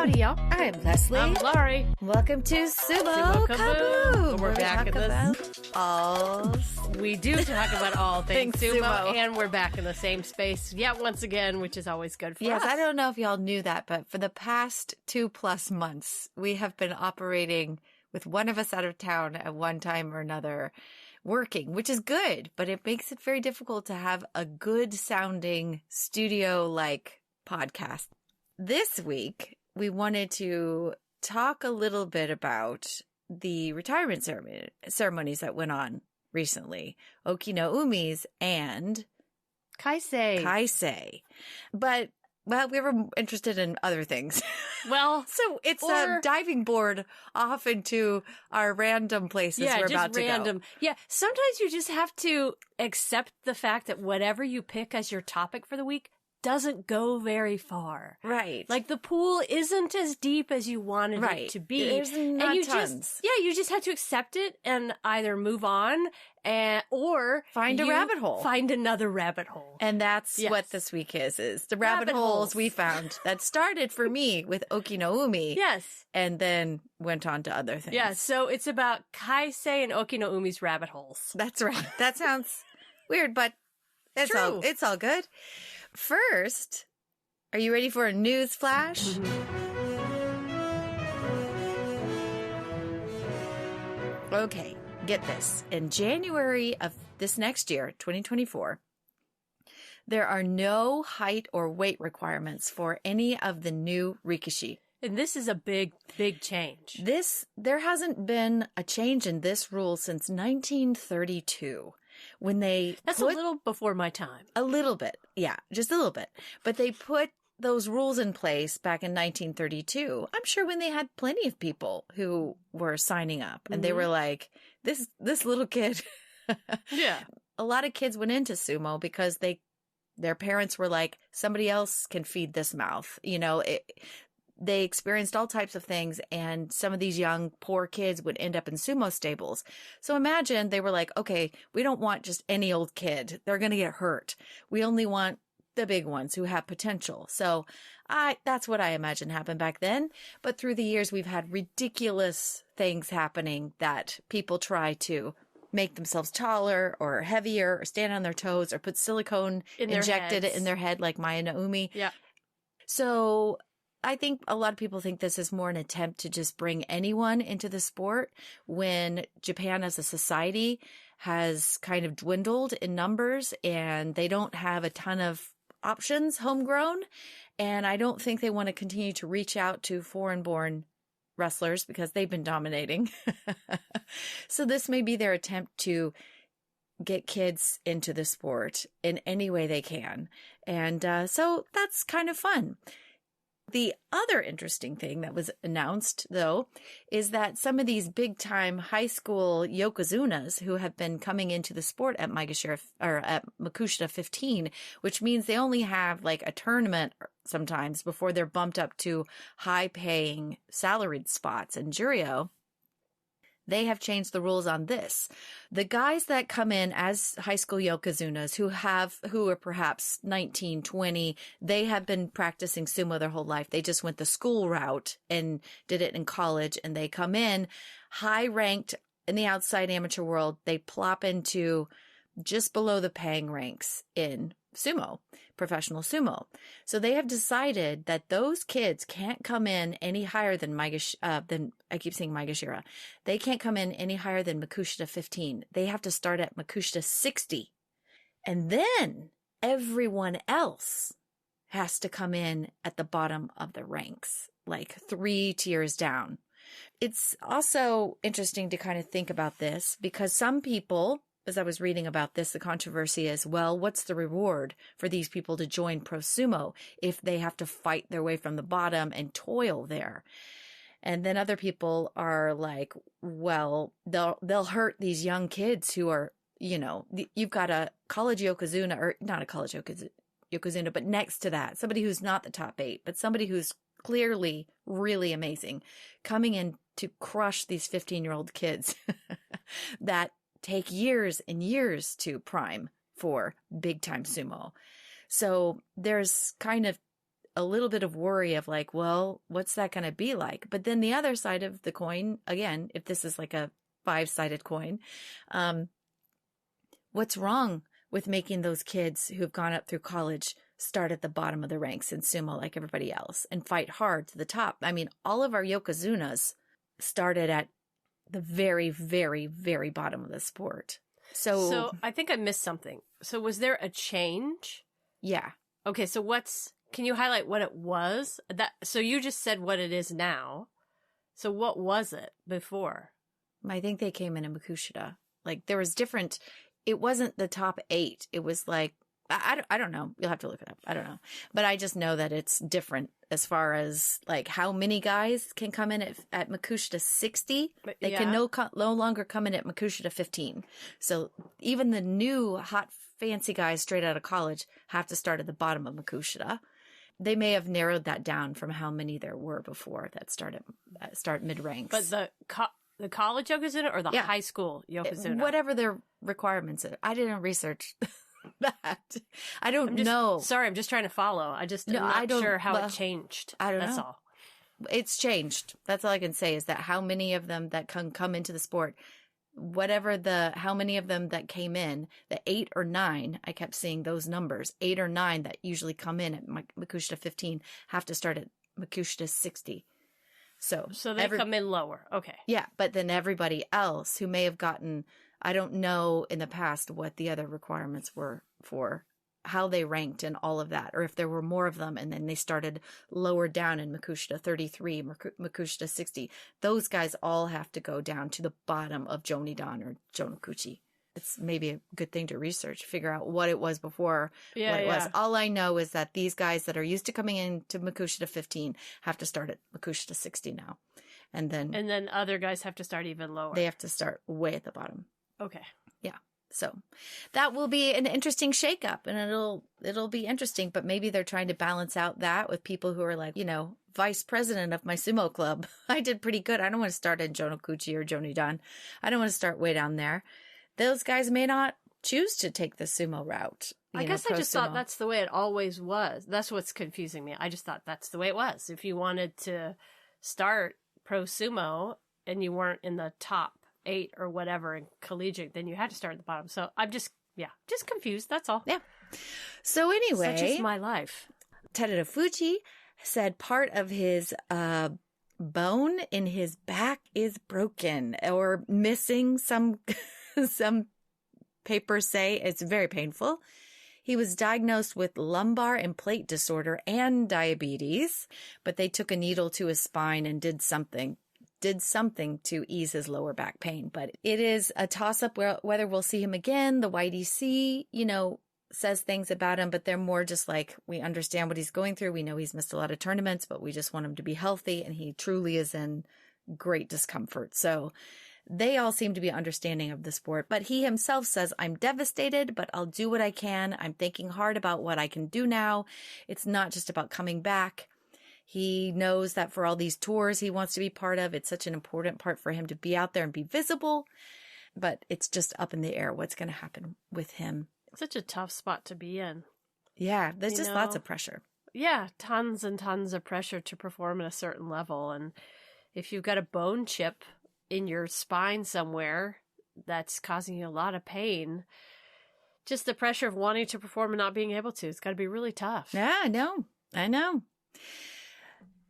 Howdy, y'all. I'm Leslie. I'm Laurie. Welcome to Sumo Kaboom. We're back in this. We do talk about all things Things sumo, sumo. and we're back in the same space yet once again, which is always good for Yes, us. I don't know if y'all knew that, but for the past 2+ months, we have been operating with one of us out of town at one time or another, working, which is good, but it makes it very difficult to have a good sounding studio-like podcast. This week, we wanted to talk a little bit about the retirement ceremonies that went on recently, Oki no Umi's and Kaisei. But, well, we were interested in other things. Well, So it's a diving board off into our random places we're just about to random. go. Yeah, sometimes you just have to accept the fact that whatever you pick as your topic for the week doesn't go very far. Right. Like the pool isn't as deep as you wanted it to be. There's not you tons. you just have to accept it and either move on or Find a rabbit hole. Find another rabbit hole. And that's Yes. what this week is the rabbit Rabbit holes holes. we found that started for me with Oki no Umi Yes. and then went on to other things. Yeah, so it's about Kaisei and Oki no Umi's rabbit holes. That's right. That sounds weird, but it's True. all good. First, are you ready for a news flash? Okay, get this. In January of this next year, 2024, there are no height or weight requirements for any of the new rikishi. And this is a big, big change. There hasn't been a change in this rule since 1932 when they That's put a little before my time. a little bit. Yeah, just a little bit. But they put those rules in place back in 1932. I'm sure when they had plenty of people who were signing up and they were like, this little kid. Yeah. A lot of kids went into sumo because their parents were like, somebody else can feed this mouth. You know, they experienced all types of things, and some of these young, poor kids would end up in sumo stables. So imagine they were like, okay, we don't want just any old kid. They're going to get hurt. We only want the big ones who have potential. So that's what I imagine happened back then. But through the years, we've had ridiculous things happening that people try to make themselves taller or heavier or stand on their toes or put silicone In their injected heads. in their head like Maya Naomi. Yeah. So I think a lot of people think this is more an attempt to just bring anyone into the sport when Japan as a society has kind of dwindled in numbers and they don't have a ton of options homegrown. And I don't think they want to continue to reach out to foreign-born wrestlers because they've been dominating. So this may be their attempt to get kids into the sport in any way they can. And so that's kind of fun. The other interesting thing that was announced, though, is that some of these big-time high school yokozunas who have been coming into the sport at Makushita 15, which means they only have like a tournament sometimes before they're bumped up to high-paying salaried spots in Juryo. They have changed the rules on this. The guys that come in as high school yokozunas who are perhaps 19, 20, they have been practicing sumo their whole life. They just went the school route and did it in college, and they come in high ranked in the outside amateur world. They plop into just below the paying ranks in sumo, professional sumo. So they have decided that those kids can't come in any higher than I keep saying Maegashira. They can't come in any higher than Makushita 15. They have to start at Makushita 60. And then everyone else has to come in at the bottom of the ranks, like 3 tiers down. It's also interesting to kind of think about this because some people, as I was reading about this, the controversy is, well, what's the reward for these people to join pro sumo if they have to fight their way from the bottom and toil there? And then other people are like, well, they'll hurt these young kids who are, you know, you've got a college yokozuna, or not a college yokozuna, but next to that, somebody who's not the top 8, but somebody who's clearly really amazing, coming in to crush these 15-year-old kids that take years and years to prime for big time sumo. So there's kind of a little bit of worry of like, well, what's that going to be like? But then the other side of the coin, again, if this is like a 5-sided coin, what's wrong with making those kids who have gone up through college start at the bottom of the ranks in sumo like everybody else and fight hard to the top? I mean, all of our yokozunas started at the very, very, very bottom of the sport. So I think I missed something. So was there a change? Yeah. Okay, so can you highlight what it was? So you just said what it is now. So what was it before? I think they came in Makushita. Like there was different, it wasn't the top 8. It was like, I don't know. You'll have to look it up. I don't know. But I just know that it's different as far as like how many guys can come in at Makushita 60. They can no longer come in at Makushita 15. So even the new hot fancy guys straight out of college have to start at the bottom of Makushita. They may have narrowed that down from how many there were before that start mid ranks. But the college yokozuna or the high school yokozuna? Whatever their requirements are. I didn't research that. I don't know. Sorry, I'm just trying to follow. I'm not sure how it changed. I don't know. That's all. It's changed. That's all I can say is that how many of them that can come into the sport, how many of them that came in, the 8 or 9, I kept seeing those numbers, 8 or 9 that usually come in at Makushita 15 have to start at Makushita 60. So they come in lower. Okay. Yeah. But then everybody else who may have gotten, I don't know in the past what the other requirements were for how they ranked and all of that, or if there were more of them and then they started lower down in Makushita 33, Makushita 60. Those guys all have to go down to the bottom of Jonidan or Jonokuchi. It's maybe a good thing to research, figure out what it was before, what it was. All I know is that these guys that are used to coming into Makushita 15 have to start at Makushita 60 now. And then other guys have to start even lower. They have to start way at the bottom. Okay. Yeah. So that will be an interesting shakeup and it'll be interesting, but maybe they're trying to balance out that with people who are like, vice president of my sumo club. I did pretty good. I don't want to start in Jonokuchi or Jonidan. I don't want to start way down there. Those guys may not choose to take the sumo route. I guess I just thought that's the way it always was. That's what's confusing me. I just thought that's the way it was. If you wanted to start pro sumo and you weren't in the top 8 or whatever in collegiate, then you had to start at the bottom. So I'm just confused. That's all. Yeah. So anyway. Such is my life. Teruto Fuji said part of his bone in his back is broken or missing. Some papers say it's very painful. He was diagnosed with lumbar and plate disorder and diabetes, but they took a needle to his spine and did something to ease his lower back pain. But it is a toss-up whether we'll see him again. The YDC, says things about him, but they're more just like, we understand what he's going through. We know he's missed a lot of tournaments, but we just want him to be healthy, and he truly is in great discomfort. So they all seem to be understanding of the sport, but he himself says, I'm devastated, but I'll do what I can. I'm thinking hard about what I can do now. It's not just about coming back. He knows that for all these tours he wants to be part of, it's such an important part for him to be out there and be visible, but it's just up in the air what's going to happen with him. Such a tough spot to be in. Yeah, there's just lots of pressure. Yeah, tons and tons of pressure to perform at a certain level. And if you've got a bone chip in your spine somewhere that's causing you a lot of pain, just the pressure of wanting to perform and not being able to, it's got to be really tough. Yeah, I know.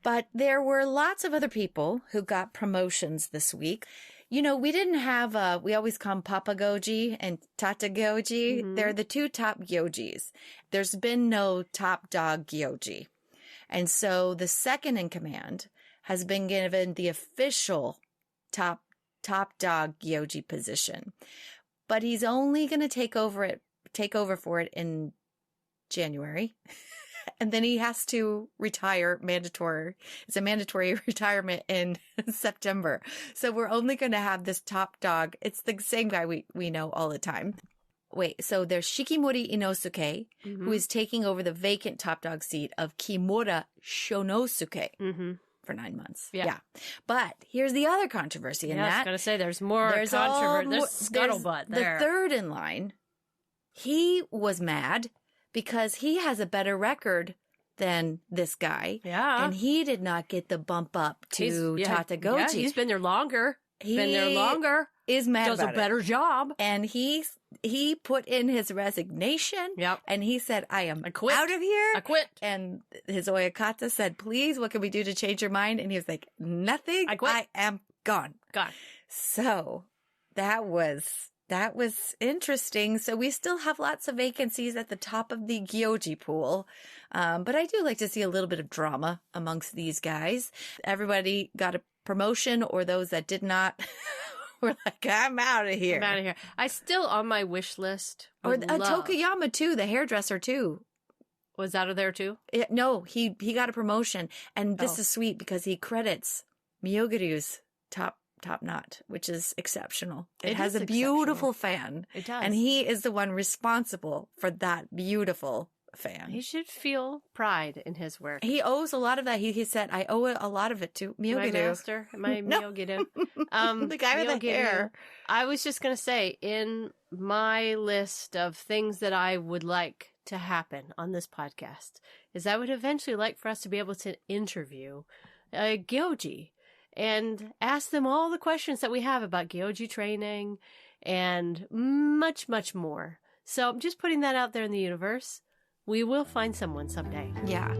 But there were lots of other people who got promotions this week. We didn't have, we always call them Papa Goji and Tata Goji. Mm-hmm. They're the 2 top Gyojis. There's been no top dog Gyoji. And so the second in command has been given the official top dog Gyoji position. But he's only going to take over for it in January. And then he has to retire mandatory. It's a mandatory retirement in September. So we're only going to have this top dog. It's the same guy we know all the time. Wait, so there's Shikimori Inosuke, mm-hmm. who is taking over the vacant top dog seat of Kimura Shonosuke mm-hmm. for 9 months. Yeah. But here's the other controversy in that. I was going to say there's more controversy. There's scuttlebutt there. The third in line, he was mad because he has a better record than this guy. Yeah. And he did not get the bump up to Tata Goji. Yeah, he's been there longer. Is mad does about a better job. And he put in his resignation. Yep. And he said, I am I quit. out of here. I quit. And his Oyakata said, please, what can we do to change your mind? And he was like, nothing. I quit. I am gone. Gone. So that was interesting. So we still have lots of vacancies at the top of the Gyoji pool. But I do like to see a little bit of drama amongst these guys. Everybody got a promotion, or those that did not were like, I'm out of here. I'm out of here. I still on my wish list. Or Tokuyama too, the hairdresser too. Was out of there too? No, he got a promotion. And this is sweet because he credits Miyogiryu's top knot, which is exceptional. It has a beautiful fan. It does. And he is the one responsible for that beautiful fan. He should feel pride in his work. He owes a lot of that. He said, I owe a lot of it to Miyogiru. My master, my Miyogiru. The guy with the hair. I was just going to say, in my list of things that I would like to happen on this podcast, is I would eventually like for us to be able to interview a Gyoji and ask them all the questions that we have about Gyoji training and much, much more. So I'm just putting that out there in the universe. We will find someone someday. Yeah.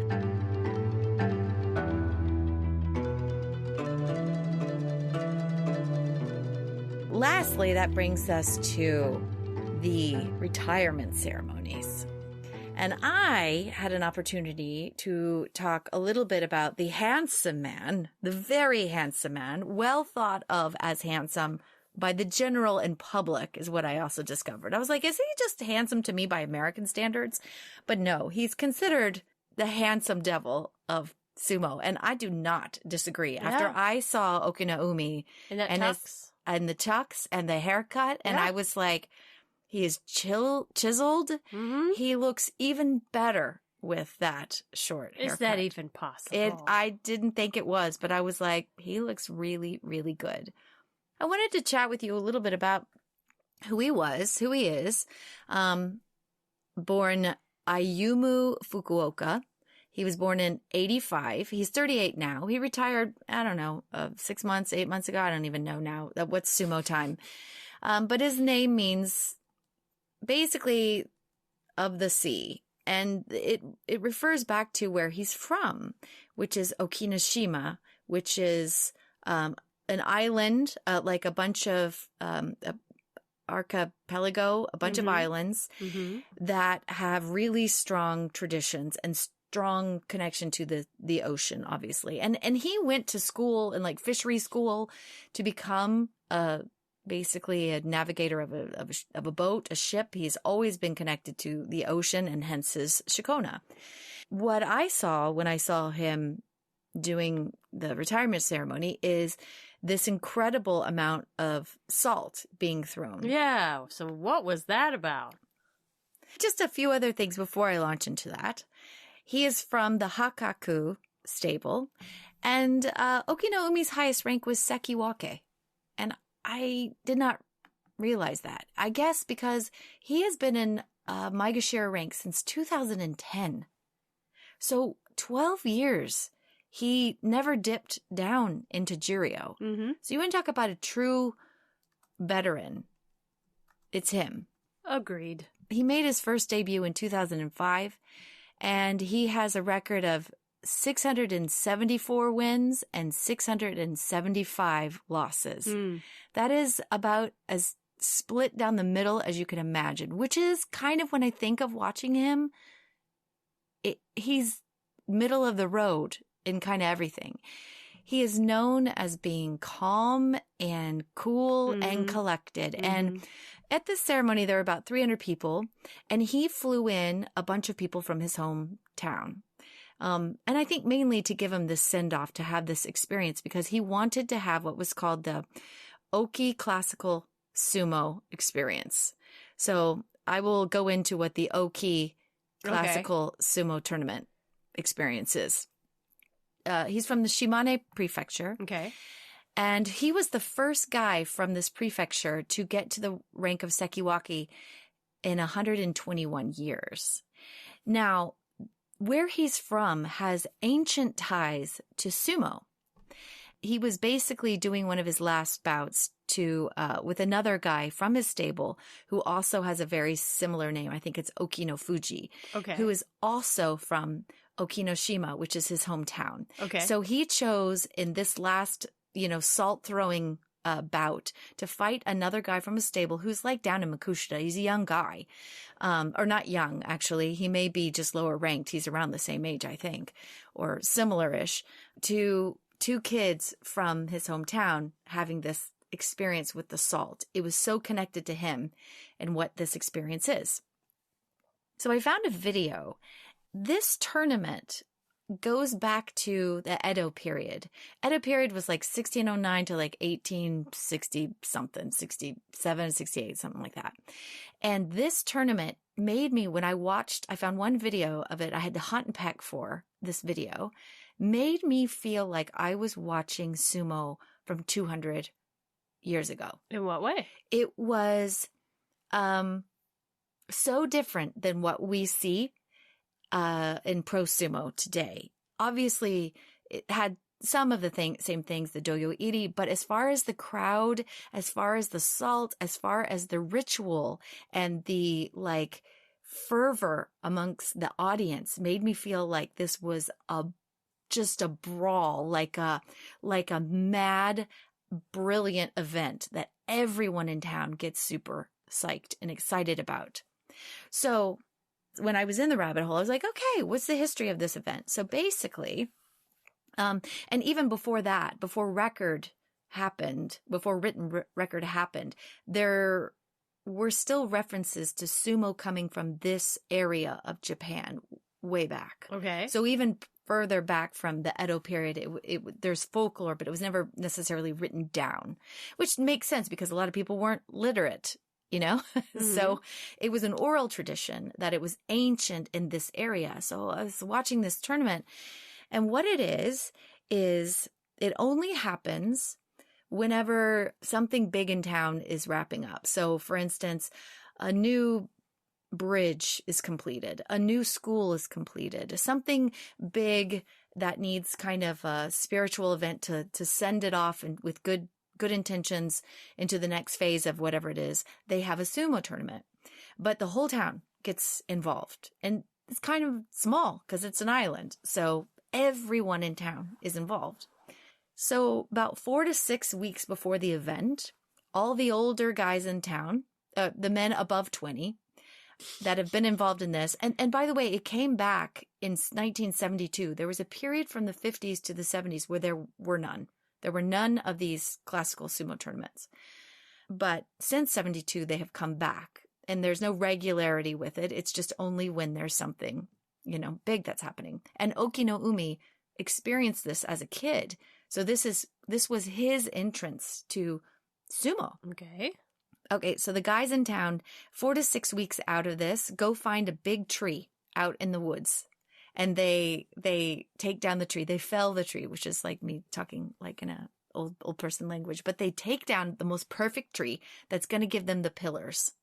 Lastly, that brings us to the retirement ceremonies. And I had an opportunity to talk a little bit about the handsome man, the very handsome man, well thought of as handsome by the general and public, is what I also discovered. I was like, is he just handsome to me by American standards? But no, he's considered the handsome devil of sumo. And I do not disagree. Yeah. After I saw Okinaumi and the tux and the haircut, and I was like, he is chiseled. Mm-hmm. He looks even better with that short haircut. Is that even possible? I didn't think it was, but I was like, he looks really, really good. I wanted to chat with you a little bit about who he is. Born Ayumu Fukuoka. He was born in 1985. He's 38 now. He retired, I don't know, 6 months, 8 months ago. I don't even know now what's sumo time. But his name means basically of the sea. And it refers back to where he's from, which is Okinashima, which is an island, like a bunch of archipelago, a bunch of islands that have really strong traditions and strong connection to the ocean, obviously. And he went to school in like fishery school to become basically a navigator of a boat, a ship. He's always been connected to the ocean, and hence his Shikona. What I saw when I saw him doing the retirement ceremony is this incredible amount of salt being thrown. Yeah. So what was that about? Just a few other things before I launch into that. He is from the Hakaku stable, and Okinaumi's highest rank was Sekiwake. And I did not realize that. I guess because he has been in Maegashira rank since 2010. So 12 years. He never dipped down into Juryo. Mm-hmm. So you want to talk about a true veteran. It's him. Agreed. He made his first debut in 2005, and he has a record of 674 wins and 675 losses. That is about as split down the middle as you can imagine, which is kind of when I think of watching him, he's middle of the road in kind of everything. He is known as being calm and cool and collected. And at this ceremony, there were about 300 people, and he flew in a bunch of people from his hometown. And I think mainly to give him this send-off, to have this experience, because he wanted to have what was called the Oki Classical Sumo experience. So I will go into what the Oki Classical Sumo Tournament experience is. He's from the Shimane Prefecture. Okay. And he was the first guy from this prefecture to get to the rank of Sekiwake in 121 years. Now, where he's from has ancient ties to sumo. He was basically doing one of his last bouts with another guy from his stable who also has a very similar name. I think it's Okino Fuji, Okay. who is also from Okinoshima, which is his hometown. Okay. So he chose in this last, salt throwing bout to fight another guy from a stable who's like down in Makushita. He's a young guy, or not young, actually. He may be just lower ranked. He's around the same age, I think, or similar-ish to two kids from his hometown having this experience with the salt. It was so connected to him and what this experience is. So I found a video. This tournament goes back to the Edo period. Edo period was like 1609 to like 1860 something, 67, 68, something like that. And this tournament made me, when I found one video of it, I had to hunt and peck for this video, made me feel like I was watching sumo from 200 years ago. In what way? It was so different than what we see in pro sumo today. Obviously, it had some of the same things, the doyo iri, but as far as the crowd, as far as the salt, as far as the ritual and the fervor amongst the audience made me feel like this was just a brawl, like a mad, brilliant event that everyone in town gets super psyched and excited about. So when I was in the rabbit hole, I was like, okay, what's the history of this event? So basically, and even before that, before written record happened, there were still references to sumo coming from this area of Japan way back. Okay. So even further back from the Edo period, there's folklore, but it was never necessarily written down, which makes sense because a lot of people weren't literate, Mm-hmm. So it was an oral tradition that it was ancient in this area. So I was watching this tournament, and what it is it only happens whenever something big in town is wrapping up. So for instance, a new bridge is completed, a new school is completed, something big that needs kind of a spiritual event to send it off and with good intentions into the next phase of whatever it is. They have a sumo tournament, but the whole town gets involved, and it's kind of small because it's an island. So everyone in town is involved. So about 4 to 6 weeks before the event, all the older guys in town, the men above 20, that have been involved in this. And by the way, it came back in 1972. There was a period from the 50s to the 70s where there were none. There were none of these classical sumo tournaments. But since 72, they have come back. And there's no regularity with it. It's just only when there's something, big that's happening. And Okino Umi experienced this as a kid. So this was his entrance to sumo. Okay, so the guys in town, 4 to 6 weeks out of this, go find a big tree out in the woods. And they take down the tree. They fell the tree, which is like me talking like in a old person language. But they take down the most perfect tree that's going to give them the pillars.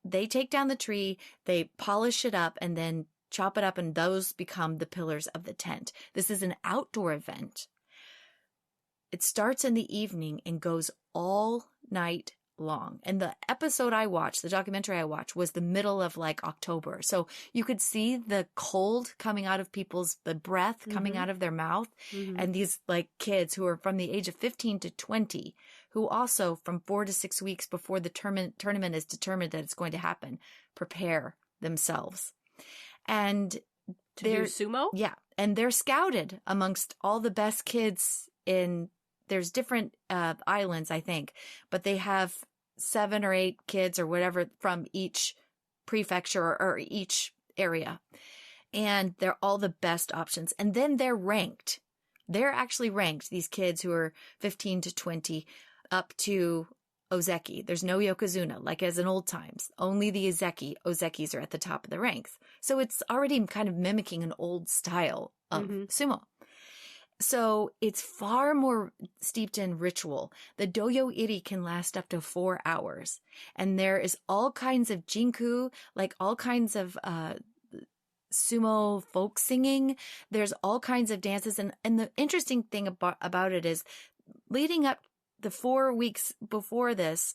They take down the tree, they polish it up, and then chop it up, and those become the pillars of the tent. This is an outdoor event. It starts in the evening and goes all night long. And the episode I watched, the documentary I watched, was the middle of October. So you could see the cold coming out of the breath coming out of their mouth. Mm-hmm. And these kids who are from the age of 15 to 20, who also from 4 to 6 weeks before the tournament is determined that it's going to happen, prepare themselves. And to do sumo? Yeah. And they're scouted amongst all the best kids there's different islands, I think, but they have 7 or 8 kids or whatever from each prefecture or each area. And they're all the best options. And then they're ranked. They're actually ranked, these kids who are 15 to 20, up to Ozeki. There's no Yokozuna, like as in old times. Only the Ozekis are at the top of the ranks. So it's already kind of mimicking an old style of sumo. So it's far more steeped in ritual. The doyo iri can last up to 4 hours. And there is all kinds of jinku, all kinds of sumo folk singing. There's all kinds of dances. And the interesting thing about it is leading up the 4 weeks before this,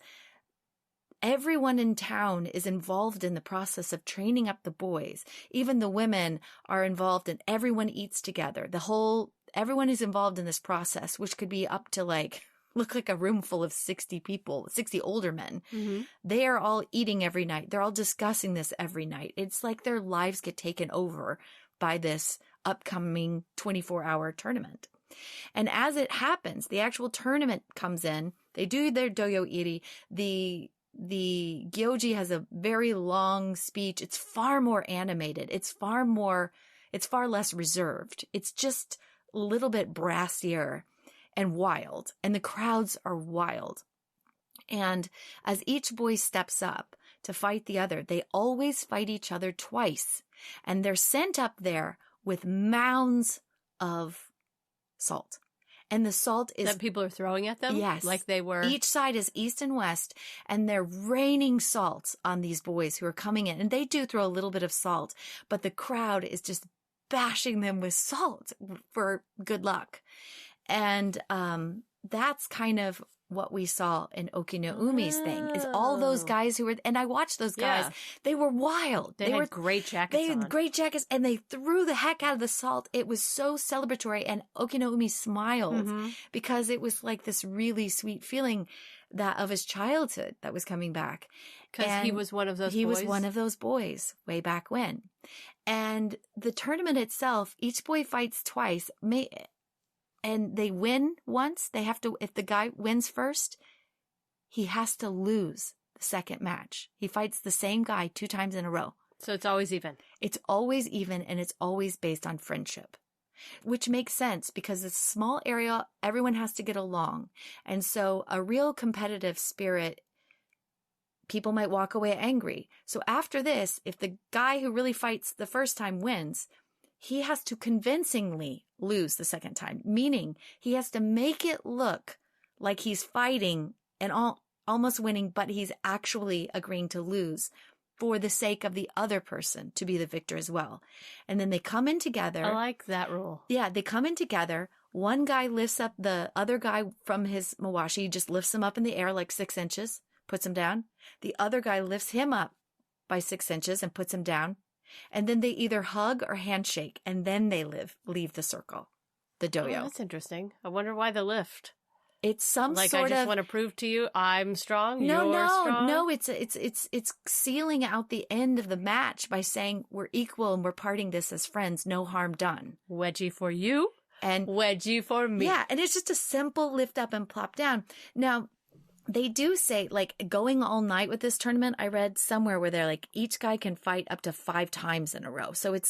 everyone in town is involved in the process of training up the boys. Even the women are involved, and everyone eats together. Everyone is involved in this process, which could be up to look like a room full of 60 people, 60 older men. Mm-hmm. They are all eating every night. They're all discussing this every night. It's like their lives get taken over by this upcoming 24-hour tournament. And as it happens, the actual tournament comes in. They do their doyo iri. The gyoji has a very long speech. It's far more animated. It's far less reserved. It's just a little bit brassier and wild. And the crowds are wild. And as each boy steps up to fight the other, they always fight each other twice. And they're sent up there with mounds of salt. And the salt is... That people are throwing at them? Yes. Like they were... Each side is east and west, and they're raining salt on these boys who are coming in. And they do throw a little bit of salt, but the crowd is just bashing them with salt for good luck. And that's kind of what we saw in Okinoumi's thing, is all those guys who were, and I watched those guys, they were wild. They had great jackets They had great jackets, and they threw the heck out of the salt. It was so celebratory, and Okinoumi smiled because it was like this really sweet feeling that of his childhood that was coming back. Because he was one of those boys? He was one of those boys way back when. And the tournament itself, each boy fights twice, and they win once. They have to, if the guy wins first, he has to lose the second match. He fights the same guy 2 times in a row. So it's always even. It's always even, and it's always based on friendship, which makes sense because it's a small area. Everyone has to get along. And so a real competitive spirit, people might walk away angry. So after this, if the guy who really fights the first time wins, he has to convincingly lose the second time, meaning he has to make it look like he's fighting and almost winning, but he's actually agreeing to lose for the sake of the other person to be the victor as well. And then they come in together. I like that rule. Yeah, they come in together. One guy lifts up the other guy from his mawashi. He just lifts him up in the air like 6 inches, puts him down. The other guy lifts him up by 6 inches and puts him down. And then they either hug or handshake, and then they leave the circle, the doyo. Oh, that's interesting. I wonder why the lift. It's some like sort of... I just want to prove to you I'm strong. No, you're strong. No. It's sealing out the end of the match by saying we're equal and we're parting this as friends. No harm done. Wedgie for you and wedgie for me. Yeah, and it's just a simple lift up and plop down. Now, they do say, like, going all night with this tournament, I read somewhere where they're like, each guy can fight up to 5 times in a row. So it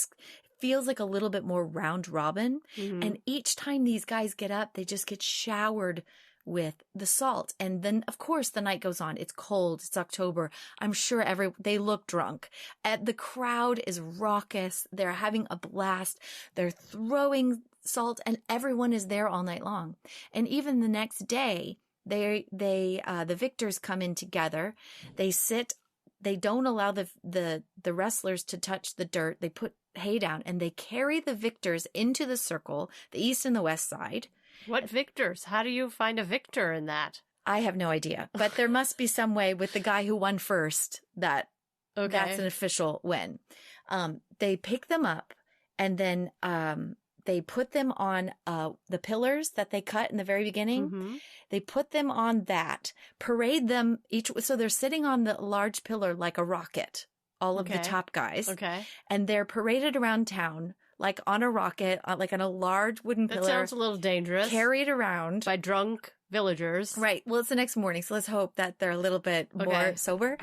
feels like a little bit more round robin. Mm-hmm. And each time these guys get up, they just get showered with the salt. And then, of course, the night goes on. It's cold. It's October. I'm sure they look drunk. The crowd is raucous. They're having a blast. They're throwing salt, and everyone is there all night long. And even the next day, the victors come in together. They sit. They don't allow the wrestlers to touch the dirt. They put hay down, and they carry the victors into the circle, the east and the west side. What victors? How do you find a victor in that? I have no idea, but there must be some way with the guy who won first that's an official win. They pick them up, and then they put them on the pillars that they cut in the very beginning. Mm-hmm. They put them on that, parade them each. So they're sitting on the large pillar like a rocket, all of the top guys. Okay. And they're paraded around town like on a rocket, like on a large wooden pillar. That sounds a little dangerous. Carried around by drunk villagers. Right. Well, it's the next morning, so let's hope that they're a little bit more sober.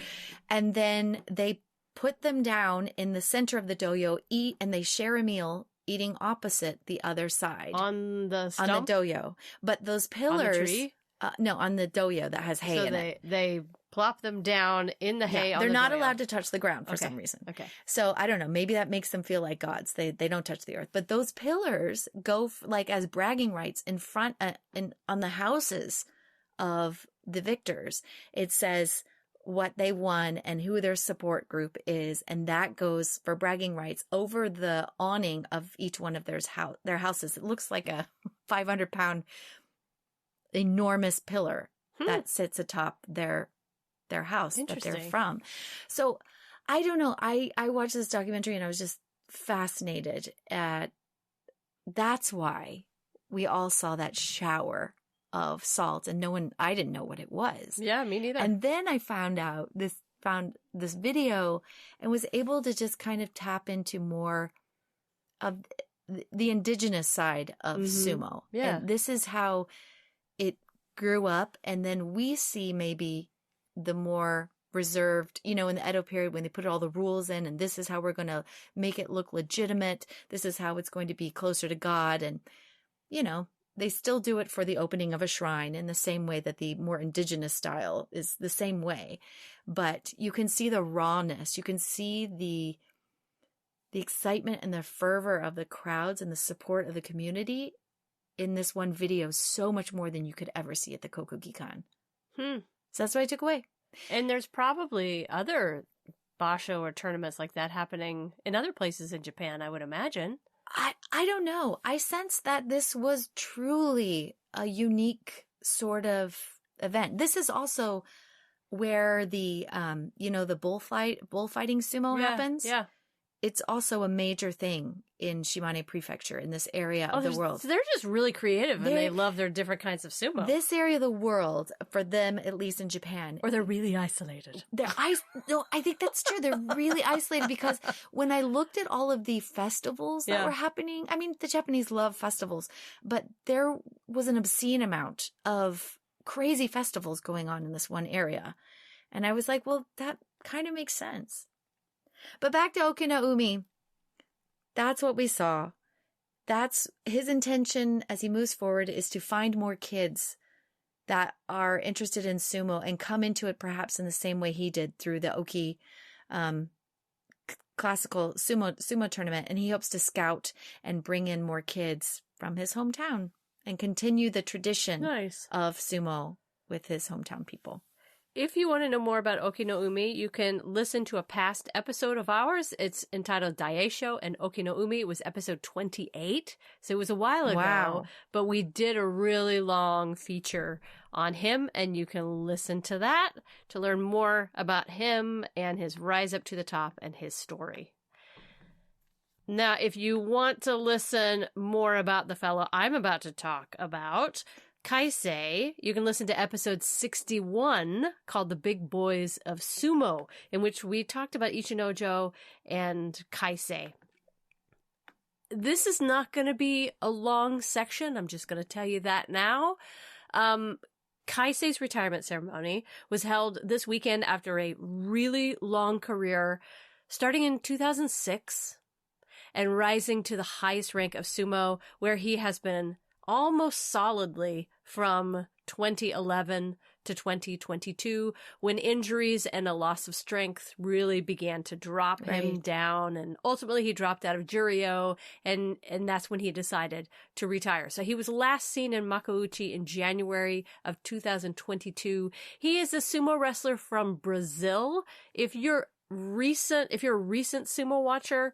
And then they put them down in the center of the doyo, eat, and they share a meal, eating opposite the other side. On the stump? On the doyo. But those pillars... On the tree? No, on the doyo that has hay in it. So they plop them down in the hay on the They're not doyo. allowed to touch the ground for some reason. Okay. So I don't know. Maybe that makes them feel like gods. They don't touch the earth. But those pillars go like as bragging rights in front on the houses of the victors. It says, what they won and who their support group is. And that goes for bragging rights over the awning of each one of their houses. It looks like a 500-pound enormous pillar that sits atop their house that they're from. So I don't know. I watched this documentary and I was just fascinated at, that's why we all saw that shower of salt and I didn't know what it was. Yeah, me neither. And then I found this video and was able to just kind of tap into more of the indigenous side of sumo. Yeah. And this is how it grew up. And then we see maybe the more reserved, in the Edo period when they put all the rules in, and this is how we're going to make it look legitimate. This is how it's going to be closer to God. And, they still do it for the opening of a shrine in the same way that the more indigenous style is the same way. But you can see the rawness. You can see the excitement and the fervor of the crowds and the support of the community in this one video so much more than you could ever see at the Kokugikan. So that's what I took away. And there's probably other basho or tournaments like that happening in other places in Japan, I would imagine. I don't know. I sense that this was truly a unique sort of event. This is also where the, the bullfighting sumo happens. Yeah. It's also a major thing in Shimane Prefecture, in this area of the world. So they're just really creative and they love their different kinds of sumo. This area of the world, for them, at least in Japan. Or they're really isolated. No, I think that's true. They're really isolated because when I looked at all of the festivals that were happening, I mean, the Japanese love festivals, but there was an obscene amount of crazy festivals going on in this one area. And I was like, well, that kind of makes sense. But back to Okinaumi, that's what we saw. That's his intention as he moves forward, is to find more kids that are interested in sumo and come into it perhaps in the same way he did through the Oki classical sumo tournament. And he hopes to scout and bring in more kids from his hometown and continue the tradition of sumo with his hometown people. If you want to know more about Okinaumi, you can listen to a past episode of ours. It's entitled Daisho and Okinaumi. It was episode 28, so it was a while ago. Wow. But we did a really long feature on him, and you can listen to that to learn more about him and his rise up to the top and his story. Now, if you want to listen more about the fellow I'm about to talk about, Kaisei, you can listen to episode 61 called The Big Boys of Sumo, in which we talked about Ichinojo and Kaisei. This is not going to be a long section. I'm just going to tell you that now. Kaisei's retirement ceremony was held this weekend after a really long career, starting in 2006 and rising to the highest rank of sumo, where he has been almost solidly from 2011 to 2022, when injuries and a loss of strength really began to drop him down. And ultimately he dropped out of Juryo, and that's when he decided to retire. So he was last seen in Makuuchi in January of 2022. He is a sumo wrestler from Brazil. If you're a recent sumo watcher,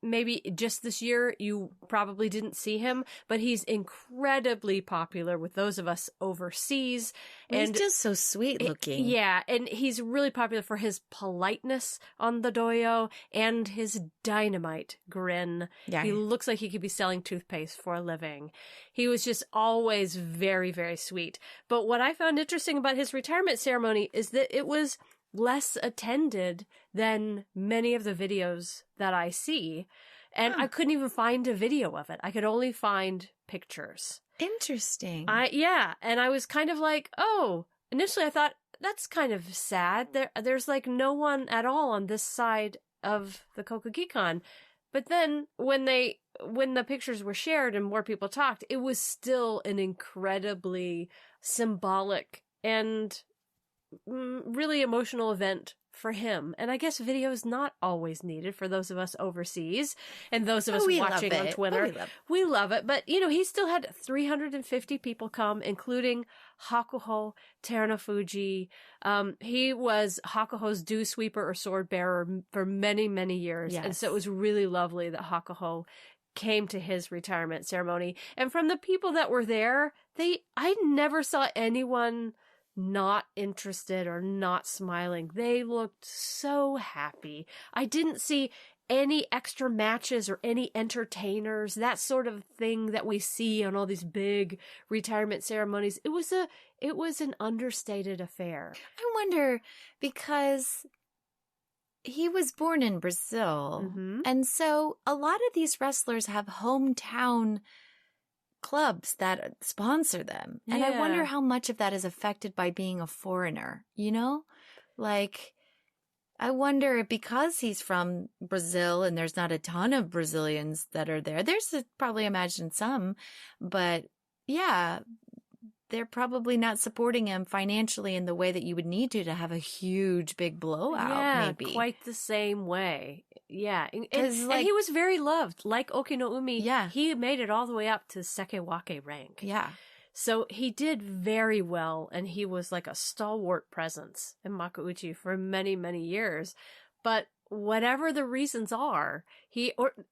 maybe just this year you probably didn't see him, but he's incredibly popular with those of us overseas. And he's just so sweet looking. Yeah, and he's really popular for his politeness on the doyo and his dynamite grin. Yeah. He looks like he could be selling toothpaste for a living. He was just always very, very sweet. But what I found interesting about his retirement ceremony is that it was less attended than many of the videos that I see. And I couldn't even find a video of it. I could only find pictures. Interesting. And I was kind of like, initially I thought, that's kind of sad. There's like no one at all on this side of the Kokugikan. But then when the pictures were shared and more people talked, it was still an incredibly symbolic and really emotional event for him. And I guess video is not always needed for those of us overseas and those of us we watching love on it. Twitter. We love it. But, he still had 350 people come, including Hakuho Terunofuji. He was Hakuho's dew sweeper or sword bearer for many, many years. Yes. And so it was really lovely that Hakuho came to his retirement ceremony. And from the people that were there, I never saw anyone not interested or not smiling. They looked so happy. I didn't see any extra matches or any entertainers, that sort of thing that we see on all these big retirement ceremonies. It was an understated affair. I wonder, because he was born in Brazil, and so a lot of these wrestlers have hometown clubs that sponsor them. And I wonder how much of that is affected by being a foreigner, Like, I wonder if because he's from Brazil and there's not a ton of Brazilians that are there, there's probably imagine some, but yeah, they're probably not supporting him financially in the way that you would need to have a huge big blowout, maybe. Quite the same way. Yeah. And he was very loved. Like Okinoumi, he made it all the way up to Sekewake rank. Yeah. So he did very well, and he was like a stalwart presence in Makuuchi for many, many years. But whatever the reasons are,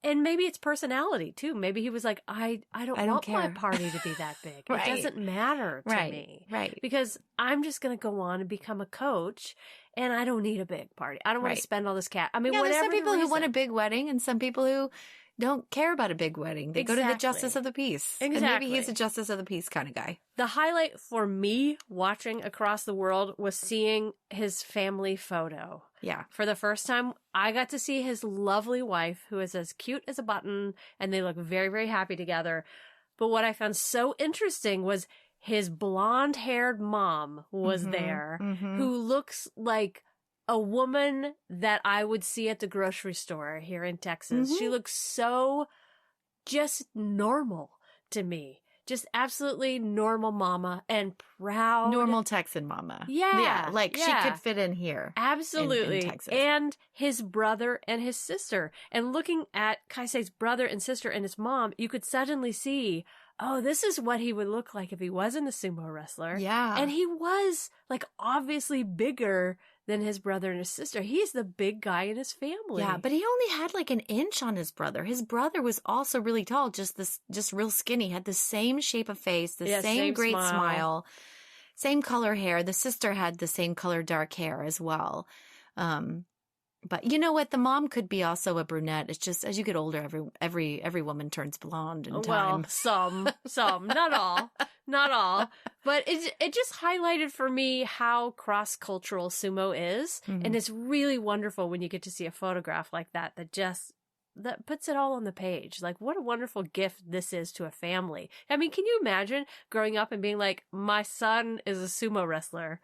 and maybe it's personality too. Maybe he was like, I don't want my party to be that big. Right. It doesn't matter to me. Right. Because I'm just going to go on and become a coach, and I don't need a big party. I don't want to spend all this cash. I mean, whatever. There's some people who want a big wedding and some people who don't care about a big wedding. They go to the justice of the peace. Exactly. And maybe he's a justice of the peace kind of guy. The highlight for me watching across the world was seeing his family photo. Yeah. For the first time, I got to see his lovely wife, who is as cute as a button, and they look very, very happy together. But what I found so interesting was his blonde-haired mom was there, who looks like a woman that I would see at the grocery store here in Texas. She looks so just normal to me. Just absolutely normal mama and proud. Normal Texan mama. Yeah. Like she could fit in here. Absolutely. In Texas. And his brother and his sister. And looking at Kaisei's brother and sister and his mom, you could suddenly see, oh, this is what he would look like if he wasn't a sumo wrestler. Yeah. And he was like obviously bigger than his brother and his sister. He's the big guy in his family. Yeah, but he only had like an inch on his brother. His brother was also really tall, just real skinny, had the same shape of face, the same great smile, same color hair. The sister had the same color dark hair as well. But you know what? The mom could be also a brunette. It's just as you get older, every woman turns blonde in time. Well, some, not all. But it just highlighted for me how cross-cultural sumo is. And it's really wonderful when you get to see a photograph like that that puts it all on the page. Like, what a wonderful gift this is to a family. I mean, can you imagine growing up and being like, my son is a sumo wrestler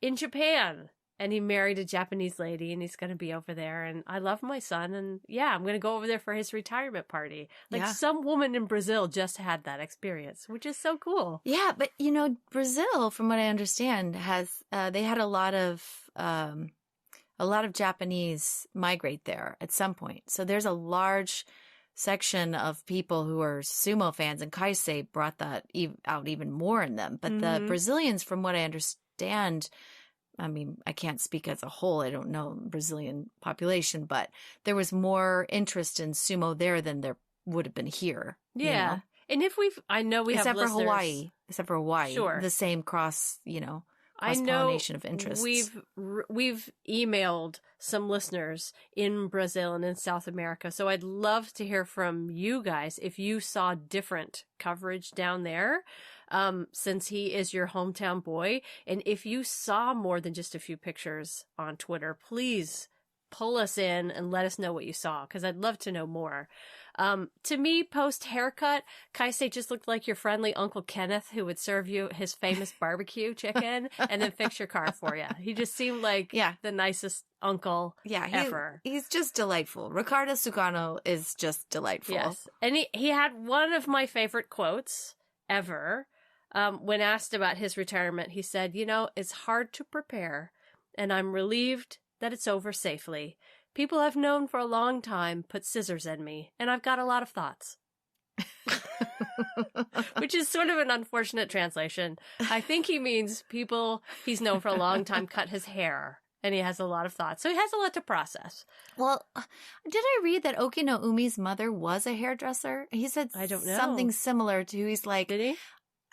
in Japan? And he married a Japanese lady, and he's going to be over there. And I love my son. And yeah, I'm going to go over there for his retirement party. Like some woman in Brazil just had that experience, which is so cool. Yeah, but Brazil, from what I understand, has they had a lot of Japanese migrate there at some point. So there's a large section of people who are sumo fans, and Kaisei brought that out even more in them. But the Brazilians, from what I understand, I mean, I can't speak as a whole. I don't know Brazilian population, but there was more interest in sumo there than there would have been here. Yeah. And if I know we have listeners. Except for Hawaii. Sure. The same cross-pollination of interests. We've emailed some listeners in Brazil and in South America. So I'd love to hear from you guys if you saw different coverage down there. Since he is your hometown boy. And if you saw more than just a few pictures on Twitter, please pull us in and let us know what you saw, because I'd love to know more. To me, post haircut, Kaisei just looked like your friendly Uncle Kenneth who would serve you his famous barbecue chicken and then fix your car for you. He just seemed like the nicest uncle ever. He's just delightful. Ricardo Sugano is just delightful. Yes. And he had one of my favorite quotes ever. When asked about his retirement, he said, it's hard to prepare, and I'm relieved that it's over safely. People I've known for a long time put scissors in me, and I've got a lot of thoughts. Which is sort of an unfortunate translation. I think he means people he's known for a long time cut his hair, and he has a lot of thoughts. So he has a lot to process. Well, did I read that Oki no Umi's mother was a hairdresser? He said I don't know. something similar to, he's like, Did he?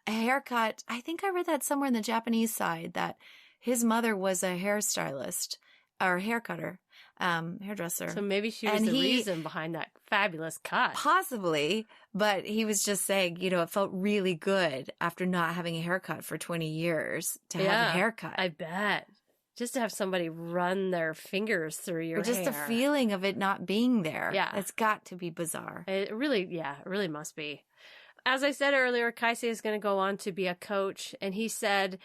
A haircut. I think I read that somewhere in the Japanese side, that his mother was a hairstylist or hair cutter, hairdresser. So maybe she was the reason behind that fabulous cut. Possibly, but he was just saying, you know, it felt really good after not having a haircut for 20 years to have a haircut. I bet. Just to have somebody run their fingers through your hair. Or just hair. the feeling of it not being there. Yeah. It's got to be bizarre. It really must be. As I said earlier, Kaisei is going to go on to be a coach, and he said,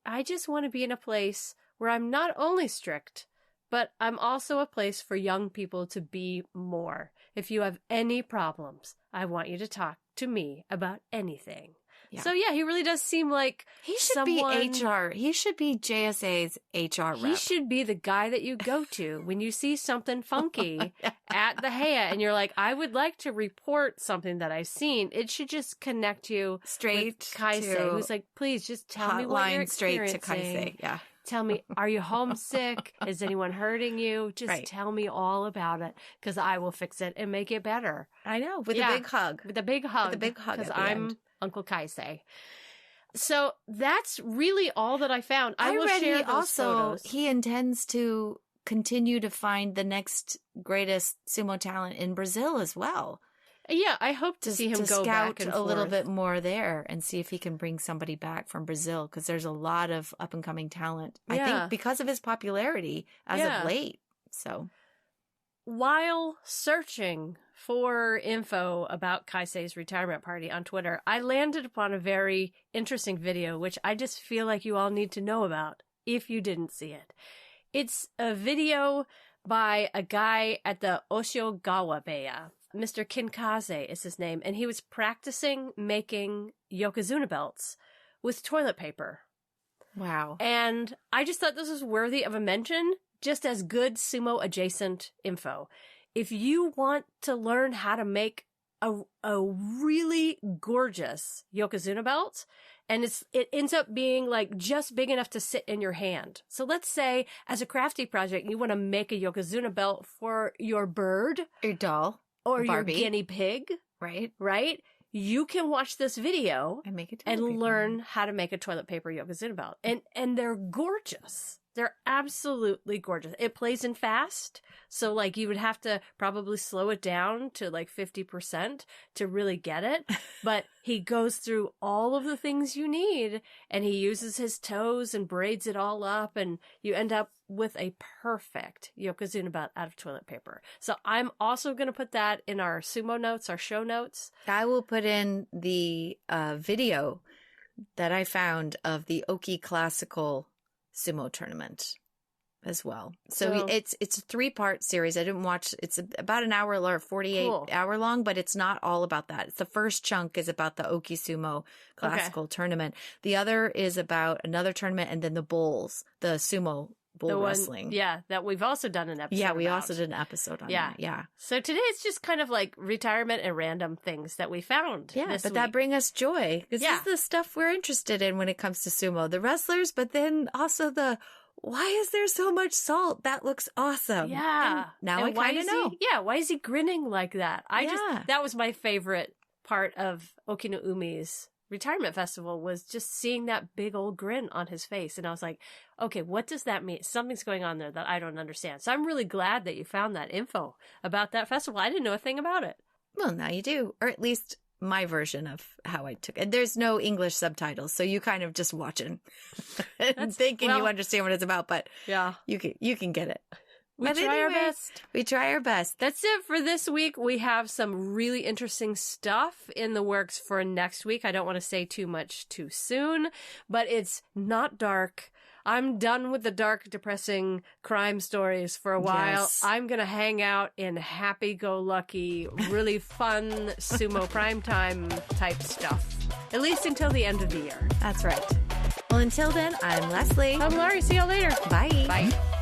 I just want to be in a place where I'm not only strict, but I'm also a place for young people to be more. If you have any problems, I want you to talk to me about anything. Yeah. So yeah, he really does seem like he should be HR. He should be JSA's HR rep. He should be the guy that you go to when you see something funky at the Heya and you're like, I would like to report something that I've seen. It should just connect you straight with Kaisei, who's like, please just tell me what you're experiencing. Straight to Kaisei. Yeah. Tell me, are you homesick? Is anyone hurting you? Just tell me all about it, because I will fix it and make it better. I know, with a big hug. With a big hug. With a big hug. Because I'm Uncle Kaisei. So that's really all that I found. I will share those photos. He intends to continue to find the next greatest sumo talent in Brazil as well. Yeah, I hope to see him go back and a little bit more there and see if he can bring somebody back from Brazil, because there's a lot of up and coming talent. I think because of his popularity as of late. So, while searching for info about Kaisei's retirement party on Twitter, I landed upon a very interesting video, which I just feel like you all need to know about if you didn't see it. It's a video by a guy at the Oshogawa-beya. Mr. Kinkaze is his name, and he was practicing making yokozuna belts with toilet paper. Wow. And I just thought this was worthy of a mention, just as good sumo-adjacent info. If you want to learn how to make a really gorgeous yokozuna belt, and it ends up being like just big enough to sit in your hand. So let's say as a crafty project, you want to make a yokozuna belt for your bird. Your doll. Or your guinea pig. Right? You can watch this video and make it and learn how to make a toilet paper yokozuna belt. And they're gorgeous. They're absolutely gorgeous. It plays in fast. So like you would have to probably slow it down to like 50% to really get it. But he goes through all of the things you need, and he uses his toes and braids it all up, and you end up with a perfect yokozuna belt out of toilet paper. So I'm also going to put that in our sumo notes, our show notes. I will put in the video that I found of the Oki Classical Sumo tournament as well. So it's a 3-part series. I didn't watch. It's about an hour or 48-hour long, but it's not all about that. It's the first chunk is about the Oki Sumo Classical tournament. The other is about another tournament, and then the bowls, the sumo bull wrestling. That we've also done an episode. Yeah, we also did an episode on that. Yeah. So today it's just kind of like retirement and random things that we found. Yeah, this but week. that bring us joy. This is the stuff we're interested in when it comes to sumo. The wrestlers, but then also why is there so much salt? That looks awesome. Yeah. And now I kind of know. Why is he grinning like that? That was my favorite part of Oki no Umi's retirement festival, was just seeing that big old grin on his face. And I was like, okay, what does that mean? Something's going on there that I don't understand. So I'm really glad that you found that info about that festival. I didn't know a thing about it. Well, now you do, or at least my version of how I took it. There's no English subtitles, so you kind of just watching and thinking you understand what it's about, but you can get it. We try our best. We try our best. That's it for this week. We have some really interesting stuff in the works for next week. I don't want to say too much too soon, but it's not dark. I'm done with the dark, depressing crime stories for a while. Yes. I'm going to hang out in happy-go-lucky, really fun sumo primetime type stuff, at least until the end of the year. That's right. Well, until then, I'm Leslie. I'm Laurie. See y'all later. Bye. Bye.